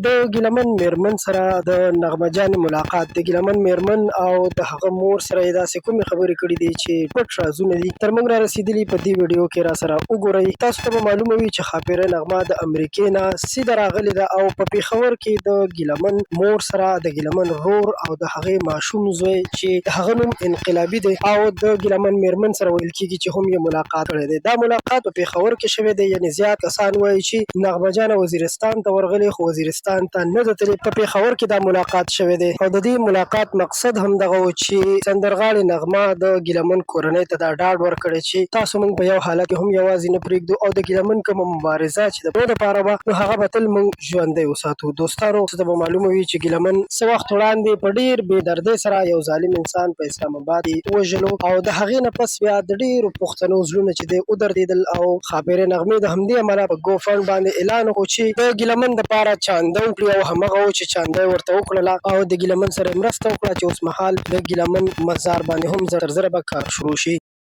د ګیلمن میرمن سره د نغمه جان ملاقات. د ګیلمن میرمن او د هغه مور سره یې داسې کومې خبرې کړې دي چې پټ رازونه دي، تر موږ را رسېدلي په دې ویډیو کې را سره وګورئ. تاسو ته به معلومه وي چې ښاپیره نغمه د امریکې نه سیده راغلې ده او په پېښور کې د ګیلمن مور سره د ګیلمن رور او د هغې ماشوم زوی چې د هغه نوم انقلابي دی او د ګیلمن میرمن سره ویل کېږي چې هم یې ملاقات کړی دی. دا ملاقات په پېښور کې شوی دی، یعنې زیات کسان وایي چې نغمه جان وزیرستان ته ورغلې خو وزیرستان ته نه ده تللې، په پېښور کې دا ملاقات شوی دی او د دې ملاقات مقصد هم دغه و چې سندرغاړې نغمه د ګیلمن کورنۍ ته دا ډاډ ورکړی چې تاسو موږ په یو حالت کې هم یوازې نه پرېږدو او د ګیلمن کومه مبارزه چې د پښتنو دپاره وه نو هغه به تل موږ ژوندی وساتو. دوستانو تاسو ته به معلومه وي چې ګیلمن څه وخت وړاندې په ډېر بې دردۍ سره یو ظالم انسان په اسلام آباد کې ووژلو او د هغې نه پس بیا د ډېرو پښتنو زړونه چې دی ودردېدل او ښاپیرې نغمې د همدې امله په ګو فنډ باندې اعلان وکړو چې د ګیلمن دپاره چانده وکړي او همغه و چې چانده یې ورته وکړله او د ګیلمن سره یې مرسته وکړه چې اوس مهال د ګیلمن مزار باندې هم زر زره به کار شروع شي.